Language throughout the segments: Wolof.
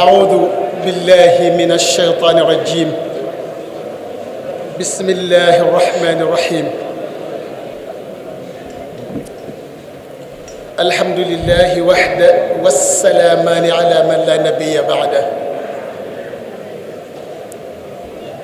أعوذ بالله من الشيطان الرجيم بسم الله الرحمن الرحيم الحمد لله وحده والسلامان على من لا نبي بعده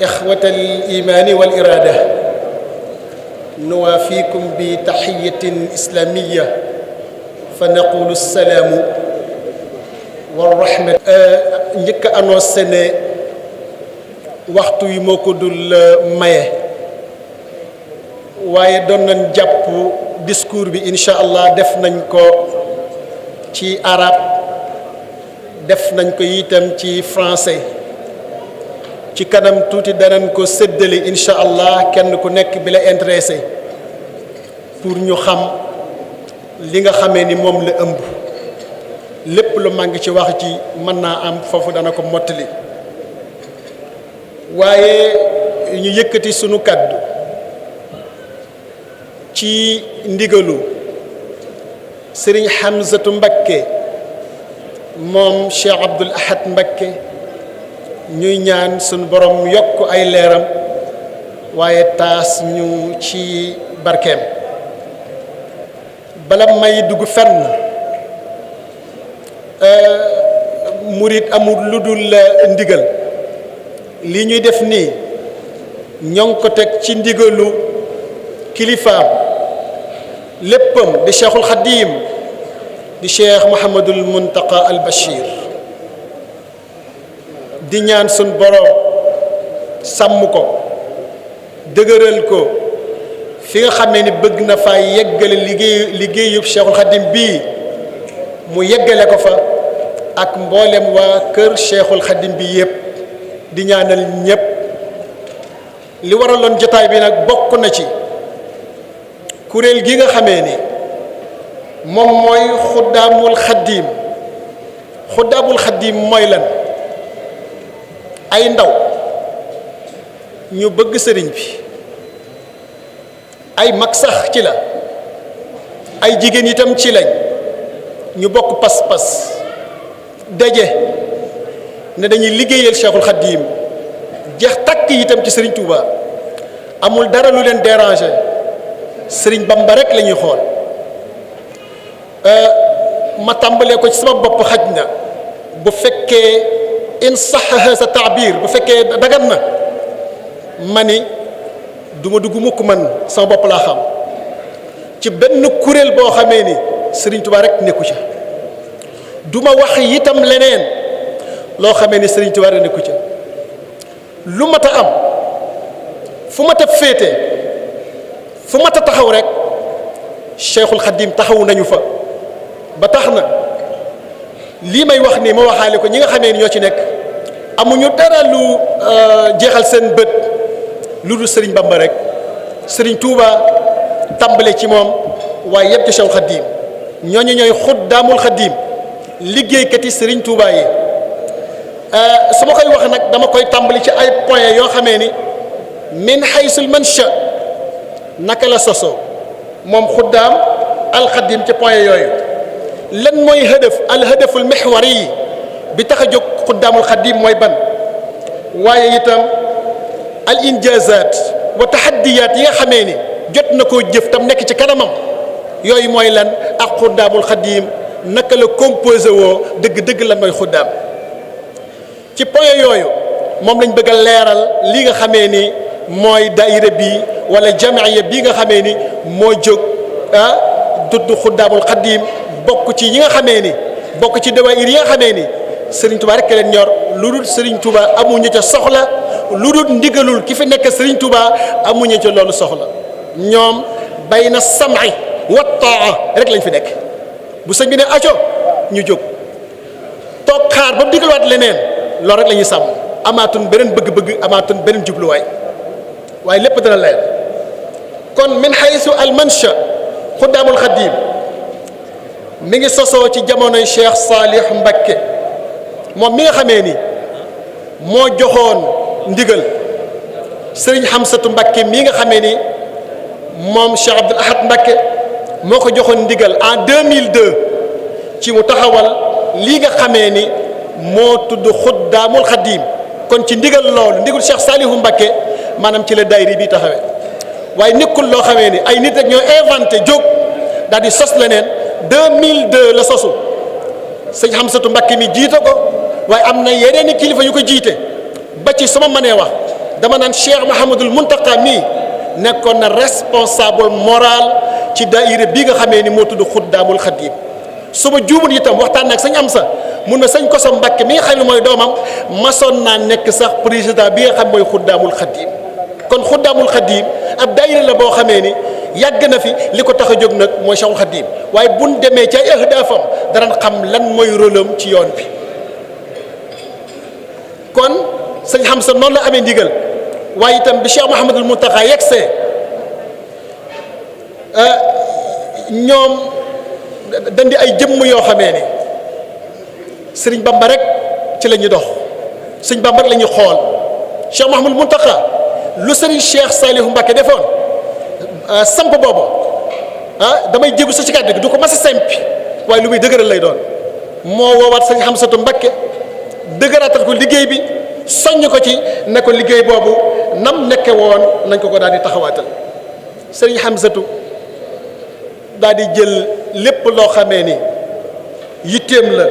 إخوة الإيمان والإرادة نوافيكم بتحية إسلامية فنقول السلام والرحمة njëkk a annoncé ne waxtu yi moo ko dul maye waaye doon nañ jàpp discours bi incha allah def nañ ko ci arabe def nañ ko itam ci français ci kanam tuuti danañ ko séddale incha allah kenn ku nekk bi la intéressé pour ñu xam li nga xamee ni moom la ëmb lépp lu maa ngi ci wax ci mën naa am foofu dana ko mottali waaye ñu yëkkati sunu kàddu ci ndigalu sëriñ Hamzatu Mbakke moom Cheikh Abdoul Ahad Mbakke ñuy ñaan sunu borom yokk ay leeram waaye taas ñu ci barkeem bala may dugg fenn murit amul lu dul ndigal li ñuy def nii ñoo ngi ko teg ci ndigalu kilifaam léppam di cheikhul xadiim di cheikh Mouhamadul Muntaqa al Bachir di ñaan sun borom sàmm ko dëgëral ko fi nga xamee ni bëgg na faa yeggale liggéeyub cheikhul xadiim bii mu yeggale ko fa ak mboolem waa kër cheikhul xadim bi yëpp di ñaanal ñëpp li waraloon jotaay bi nag bokk na ci kuréel gi nga xamee ni moom mooy xuddaamul xadim xuddaamul xadim mooy lan ay ndaw ñu bëgg sëriñ bi ay mag sax ci la ay jigéen itam ci lañ ñu bokk pas-pas daje ne dañuy liggéeyal Cheikhul Khadim jeex takk itam ci Serigne Touba amul dara lu leen déranger Serigne Bamba rek la ñuy xool ma tàmbalee ko ci sama bopp xaj na bu fekkee in sax sa taabir bu fekkee dagan na ma ni du ma dugg mukk man sama bopp laa xam ci benn kuréel boo xamee ni Serigne Touba rek nekku ca du ma wax itam leneen loo xamee ni Serigne Touba rek nekku ca lu mat a am fu mat a féete fu mat a taxaw rek Cheikhul Khadim taxawu nañu fa ba tax na lii may wax nii ma waxaale ko ñi nga xamee ni ñoo ci nekk amuñu dara lu jeexal seen bët lu dul Serigne Bamba rek Serigne Touba tàmbale ci moom waaye yëpp ci Cheikhul Khadim ñooñu ñooy xuddaamul Khadim liggéeykat yi Serigne Touba yi su ma koy wax nag dama koy tàmbali ci ay points yoo xamee ni min haysul mansha naka la sosoo moom xuddaam al Khadim ci points yooyu lan mooy al hadaful mihwari yi bi tax a jóg xuddaamul Khadim mooy ban waaye itam al injazat wa tahaddiyat yi nga xamee ni jot na koo jëf tam nekk ci kanamam yooyu mooy lan ak xuddaamul Khadim naka la composé woo dëgg-dëgg lan mooy xuddaam ci point yooyu moom lañ bëgg a leeral li nga xamee ni mooy daayira bi wala jamiya bi nga xamee ni moo jóg dudd xuddaamul Khadim bokk ci ñi nga xamee ni bokk ci dawaayir yi nga xamee ni Serigne Touba rek leen ñor lu dul Serigne Touba amuñu ca soxla lu dul ndigalul ki fi nekk Serigne Touba amuñu ca loolu soxla ñoom bayna sam'i wa taa rek lañ fi nekk bu sëñ bi ne aco ñu jóg toog xaar ba digalwaat leneen loolu rek la ñuy sàmm amaatun beneen bëgg-bëgg amaatun beneen jubluwaay waaye lépp dana leer kon min haysu al mansha xuddaamul Khadim mi ngi sosoo ci jamonoy Cheikh Salih Mbakke moom mi nga xamee ni moo joxoon ndigal Serigne Hamsatu Mbakke mi nga xamee ni moom Cheikh Abdoul Ahad Mbakke moo ko joxoon ndigal en 2002 ci mu taxawal lii nga xamee ni moo tudd xuddaamul xadiim kon ci ndigal loolu ndigal Cheikh Saliou Mbacké maanaam ci la daayira bi taxawee waaye nekkul loo xamee ni ay nit rek ñoo inventé jóg daal di sos leneen 2002 la sosu sëñ Hamsatu Mbacké mi jiite ko waaye am na yeneen i kilifa yu ko jiite ba ci su ma mënee wax dama naan Cheikh Mouhamadul Mountakha mii nekkoon na responsable moral ci daayira bi nga xamee ni moo tudd xuddaamul xadiim su ma juumul itam waxtaan nag sëñ Amsa mun na sëñ Koso Mbacké mi nga xam ne mooy doomam masoon naa nekk sax président bi nga xam mooy xuddaamul xadiim kon xuddaamul xadiim ab daayira la boo xamee ni yàgg na fi li ko tax a jóg nag mooy Cheikhul Xadiim waaye buñ demee ci ay ahdaafam danañ xam lan mooy rôlam ci yoon bi kon sëñ Hamza noonu la amee ndigal waaye itam bi Cheikh Mouhamadul Mountakha yegsee ñoom dandi ay jëmm yoo xamee ni sëriñ Bamba rek ci la ñuy dox sëriñ Bamba rek la ñuy xool Cheikh Mouhamadul Mountakha lu sëriñ Cheikh Saliou Mbacké defoon samp boobu damay jégu sa ci kàddu gi du ko mas a sempi waaye lu muy dëgëral lay doon moo woowaat sëñ Hamsatu Mbacké dëgëraatal ko liggéey bi soññ ko ci ne ko liggéey boobu nam nekke woon nañ ko daal di taxawaatal sëriñ Hamsatu daal di jël lépp loo xamee ni yitteem la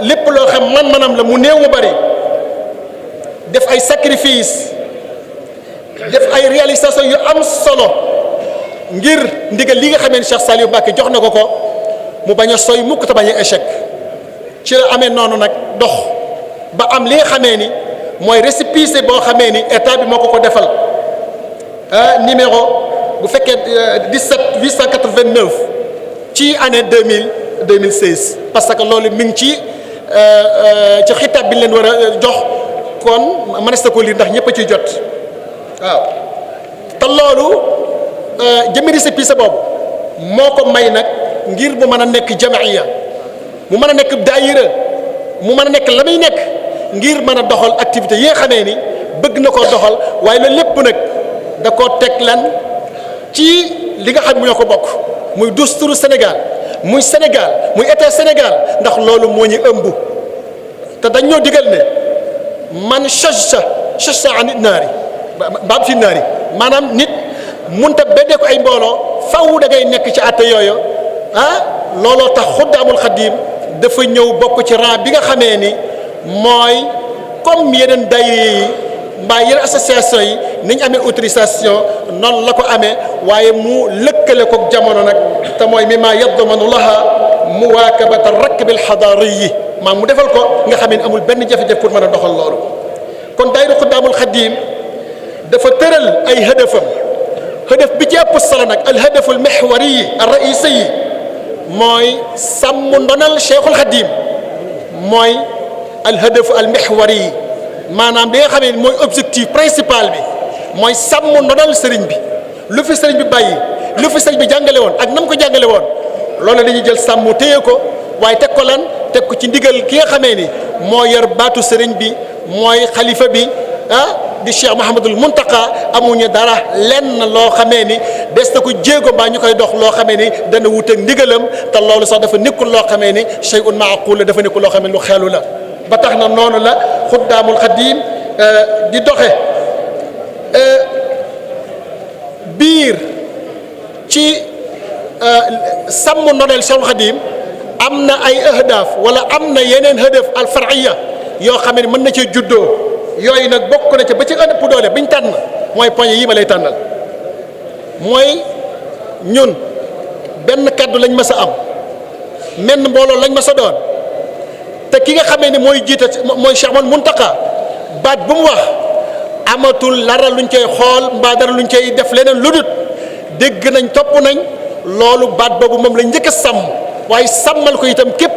lépp loo xam man-manam la mu néew mu bari def ay sacrifice def ay réalisation yu am solo ngir ndigal li nga xamee ni Cheikh Saliou Mbacké jox na ko mu bañ a soy mukk te bañ a échec ci la amee noonu nag dox ba am li nga xamee ni mooy récépissé boo xamee ni état bi moo ko defal numéro bu fekkee 17 889 ci année 2016 parce que loolu mi ngi ci xitaab bi ñu leen war a jox kon mënees na ko lire ndax ñëpp a ciy jot waaw te loolu jëmmi récépissé boobu moo ko may nag ngir mu mën a nekk jama'iya mu mën a nekk daayira mu mën a nekk la muy nekk ngir mën a doxal activité yi nga xamee ni bëgg na koo doxal waaye loolu lépp nag da koo teg lan ci li nga xam ñoo ko bokk muy dusturu Sénégal muy état Sénégal ndax loolu moo ñu ëmb te dañ ñoo digal ne man shajja an naari baab fi naari maanaam nit munta beddee ko ay mbooloo faw da ngay nekk ci àtte yooyu looloo tax xuddaamul xadiim dafa ñëw bokk ci rang bi nga xamee ni mooy comme yeneen daayira yi mbaa yeneen association yi ni ñu amee autorisation noonu la ko amee waaye mu lëkkale ko jamono nag te mooy mimma yadmanu laha muwaakabata rakb al xadaari yi maam mu defal ko nga xam ne amul benn jafe-jafe pour mën a doxal loolu kon daayira xuddaamul xadiim dafa tëral ay hëdëfam hëdëf bi ci ëpp solo nag al hëdëfu al mihwari yi al raisi yi mooy sàmm ndonal Cheikhul Xadiim mooy al hëdëfu al mihwari yi maanaam li nga xam ne mooy objectif principal bi mooy sàmm ndonal sëriñ bi lu fi sëriñ bi bàyyi lu fi sëriñ bi jàngale woon ak nam ko jàngale woon loolu dañuy jël sàmm téye ko waaye teg ko lan teg ko ci ndigal ki nga xamee ni moo yor baatu sëriñ bi mooy xalifa bi di Cheikh Mouhamadul Mountakha amuñu dara lenn loo xamee ni des na ko jéego mbaa ñu koy dox loo xamee ni dana wuteeg ndigalam te loolu sax dafa nekkul loo xamee ni shay'un ma'qul la dafa nekkul loo xamee ni lu xeelu la ba tax na noonu la xuddaamul xadiim di doxe biir ci sàmm nodeel Cheikhul Xadiim am na ay ahdaaf wala am na yeneen hadaf al far'iyya yoo xam ne mën na cee juddoo yooyu nag bokk na ca ba ci ëpp doole biñ tànn mooy poñ yi ma lay tànnal mooy ñun benn kaddu lañ mës a am menn mbooloo lañ mës a doon te ki nga xamee ni mooy jiite mooy Cheikh Mountakha baat bu mu wax amatul lara luñ koy xool mbaa dara luñ koy def leneen lu dul dégg nañ topp nañ loolu baat boobu moom lañ njëkk a sàmm waaye sàmmal ko itam képp